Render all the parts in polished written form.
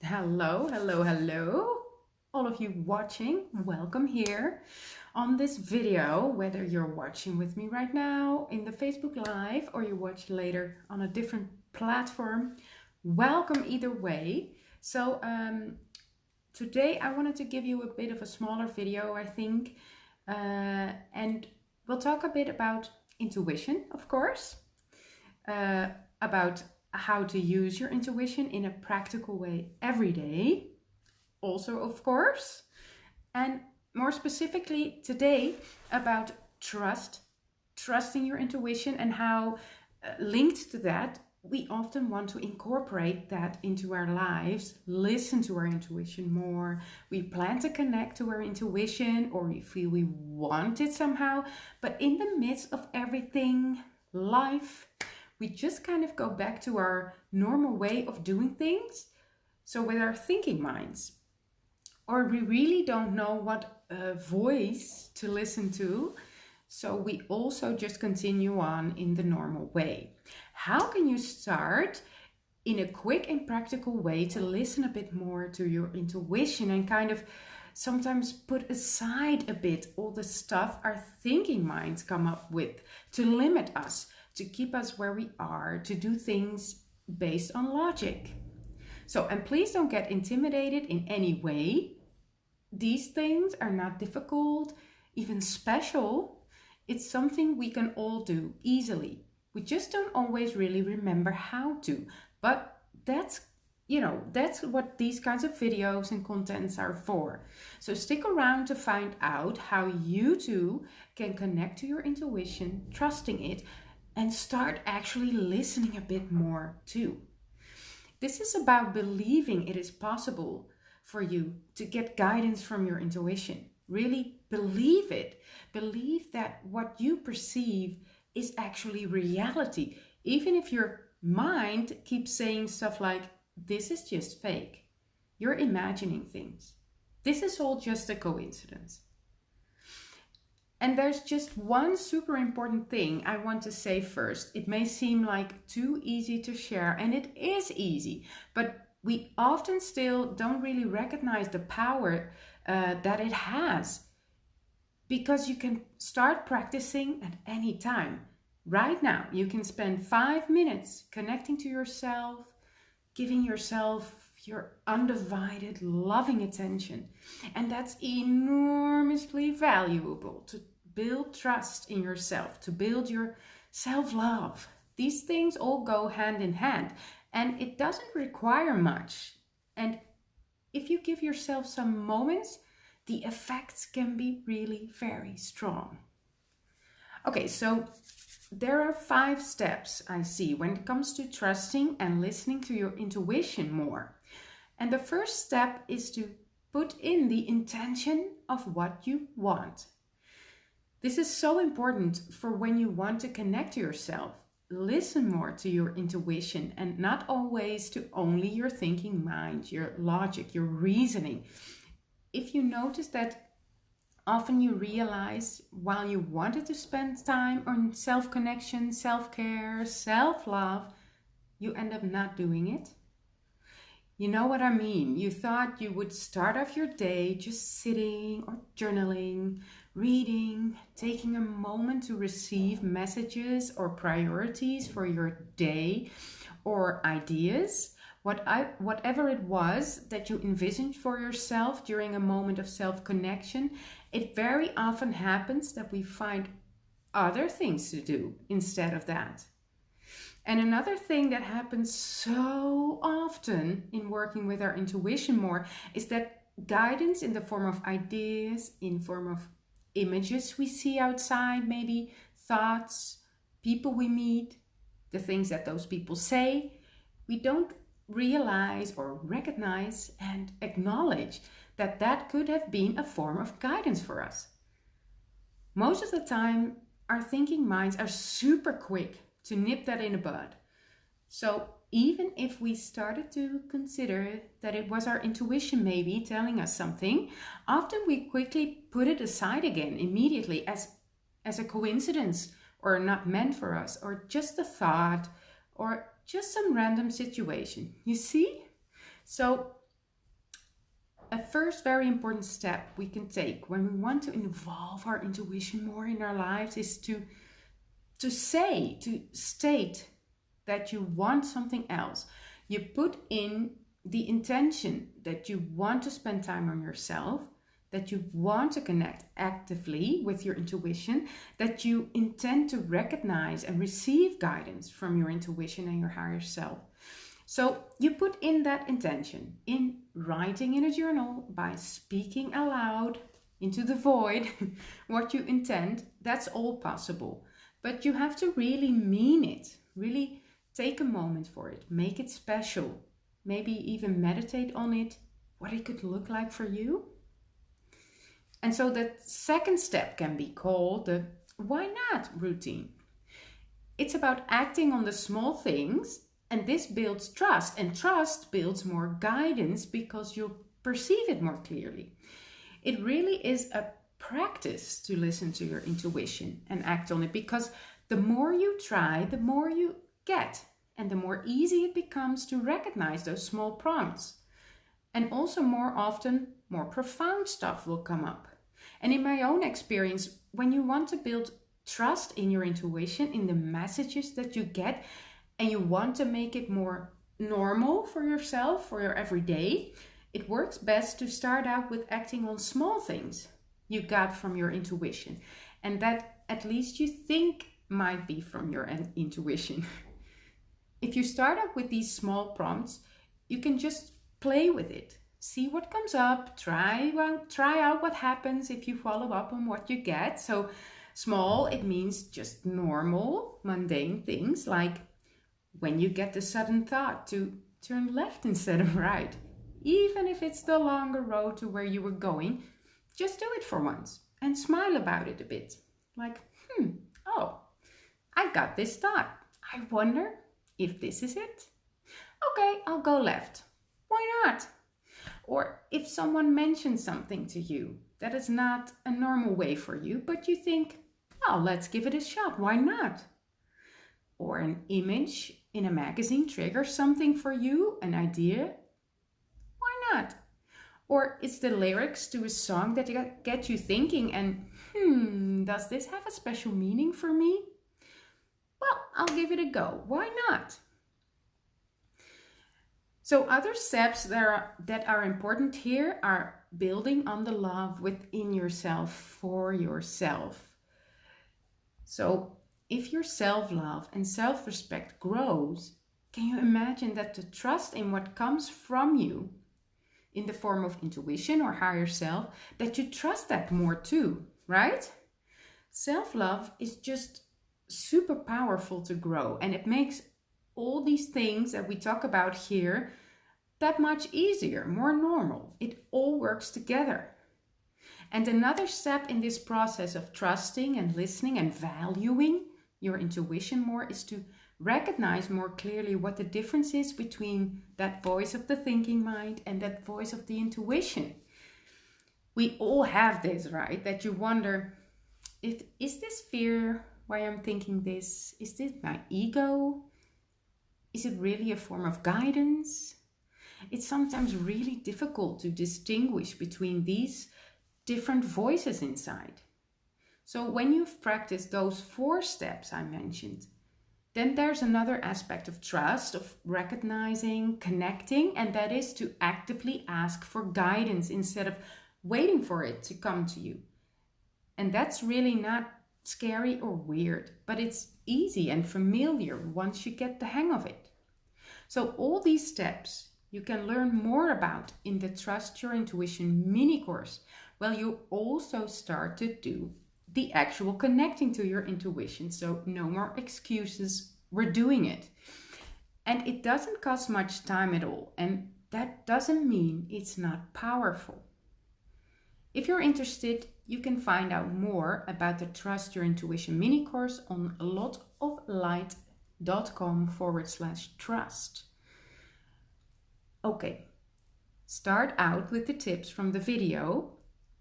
Hello, hello, hello. All of you watching, welcome here on this video, whether you're watching with me right now in the Facebook Live or you watch later on a different platform. Welcome either way. So today I wanted to give you a bit of a smaller video, I think, and we'll talk a bit about intuition, of course, about how to use your intuition in a practical way every day, also, of course, and more specifically today about trusting your intuition, and how linked to that, we often want to incorporate that into our lives, listen to our intuition more. We plan to connect to our intuition, or we feel we want it somehow, but in the midst of everything, life, we just kind of go back to our normal way of doing things. So with our thinking minds, or we really don't know what voice to listen to. So we also just continue on in the normal way. How can you start in a quick and practical way to listen a bit more to your intuition and kind of sometimes put aside a bit all the stuff our thinking minds come up with to limit us, to keep us where we are, to do things based on logic? So, and please don't get intimidated in any way. These things are not difficult, even special. It's something we can all do easily. We just don't always really remember how to. But that's what these kinds of videos and contents are for. So stick around to find out how you too can connect to your intuition, trusting it, and start actually listening a bit more too. This is about believing it is possible for you to get guidance from your intuition. Really believe it. Believe that what you perceive is actually reality. Even if your mind keeps saying stuff like, this is just fake. You're imagining things. This is all just a coincidence. And there's just one super important thing I want to say first. It may seem like too easy to share, and it is easy, but we often still don't really recognize the power that it has, because you can start practicing at any time. Right now, you can spend 5 minutes connecting to yourself, giving yourself your undivided, loving attention. And that's enormously valuable to build trust in yourself, to build your self-love. These things all go hand in hand, and it doesn't require much. And if you give yourself some moments, the effects can be really very strong. Okay, so there are 5 steps I see when it comes to trusting and listening to your intuition more. And the first step is to put in the intention of what you want. This is so important for when you want to connect to yourself. Listen more to your intuition, and not always to only your thinking mind, your logic, your reasoning. If you notice that often you realize while you wanted to spend time on self-connection, self-care, self-love, you end up not doing it. You know what I mean? You thought you would start off your day just sitting or journaling, reading, taking a moment to receive messages or priorities for your day, or ideas, whatever it was that you envisioned for yourself during a moment of self-connection. It very often happens that we find other things to do instead of that. And another thing that happens so often in working with our intuition more is that guidance in the form of ideas, in form of images we see outside, maybe thoughts, people we meet, the things that those people say, we don't realize or recognize and acknowledge that that could have been a form of guidance for us. Most of the time, our thinking minds are super quick to nip that in the bud. So even if we started to consider that it was our intuition maybe telling us something, often we quickly put it aside again immediately as a coincidence, or not meant for us, or just a thought, or just some random situation. You see? So a first very important step we can take when we want to involve our intuition more in our lives is to state that you want something else. You put in the intention that you want to spend time on yourself, that you want to connect actively with your intuition, that you intend to recognize and receive guidance from your intuition and your higher self. So you put in that intention in writing in a journal, by speaking aloud into the void what you intend. That's all possible. But you have to really mean it, really take a moment for it, make it special, maybe even meditate on it, what it could look like for you. And so the second step can be called the why not routine. It's about acting on the small things, and this builds trust, and trust builds more guidance because you perceive it more clearly. It really is a practice to listen to your intuition and act on it, because the more you try, the more you get, and the more easy it becomes to recognize those small prompts. And also more often, more profound stuff will come up. And in my own experience, when you want to build trust in your intuition, in the messages that you get, and you want to make it more normal for yourself, for your everyday, it works best to start out with acting on small things you got from your intuition, and that at least you think might be from your intuition. If you start out with these small prompts, you can just play with it. See what comes up, try out what happens if you follow up on what you get. So small, it means just normal, mundane things, like when you get the sudden thought to turn left instead of right. Even if it's the longer road to where you were going, just do it for once and smile about it a bit. Like, oh, I got this thought. I wonder if this is it. Okay, I'll go left. Why not? Or if someone mentions something to you that is not a normal way for you, but you think, oh, let's give it a shot. Why not? Or an image in a magazine triggers something for you, an idea. Why not? Or it's the lyrics to a song that get you thinking and, does this have a special meaning for me? Well, I'll give it a go. Why not? So other steps that are important here are building on the love within yourself for yourself. So if your self-love and self-respect grows, can you imagine that the trust in what comes from you in the form of intuition or higher self, that you trust that more too, right? Self-love is just super powerful to grow, and it makes all these things that we talk about here that much easier, more normal. It all works together. And another step in this process of trusting and listening and valuing your intuition more is to recognize more clearly what the difference is between that voice of the thinking mind and that voice of the intuition. We all have this, right? That you wonder, is this fear why I'm thinking this? Is this my ego? Is it really a form of guidance? It's sometimes really difficult to distinguish between these different voices inside. So when you've practiced those 4 steps I mentioned, then there's another aspect of trust, of recognizing, connecting, and that is to actively ask for guidance instead of waiting for it to come to you. And that's really not scary or weird, but it's easy and familiar once you get the hang of it. So all these steps you can learn more about in the Trust Your Intuition mini course, where you also start to do the actual connecting to your intuition. So no more excuses, we're doing it. And it doesn't cost much time at all, and that doesn't mean it's not powerful. If you're interested, you can find out more about the Trust Your Intuition mini course on lotoflight.com/trust. Okay, start out with the tips from the video.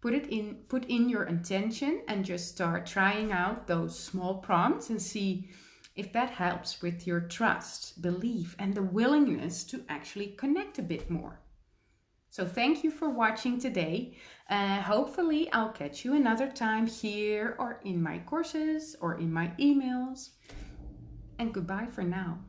Put in your intention and just start trying out those small prompts and see if that helps with your trust, belief, and the willingness to actually connect a bit more. So thank you for watching today. Hopefully I'll catch you another time here or in my courses or in my emails. And goodbye for now.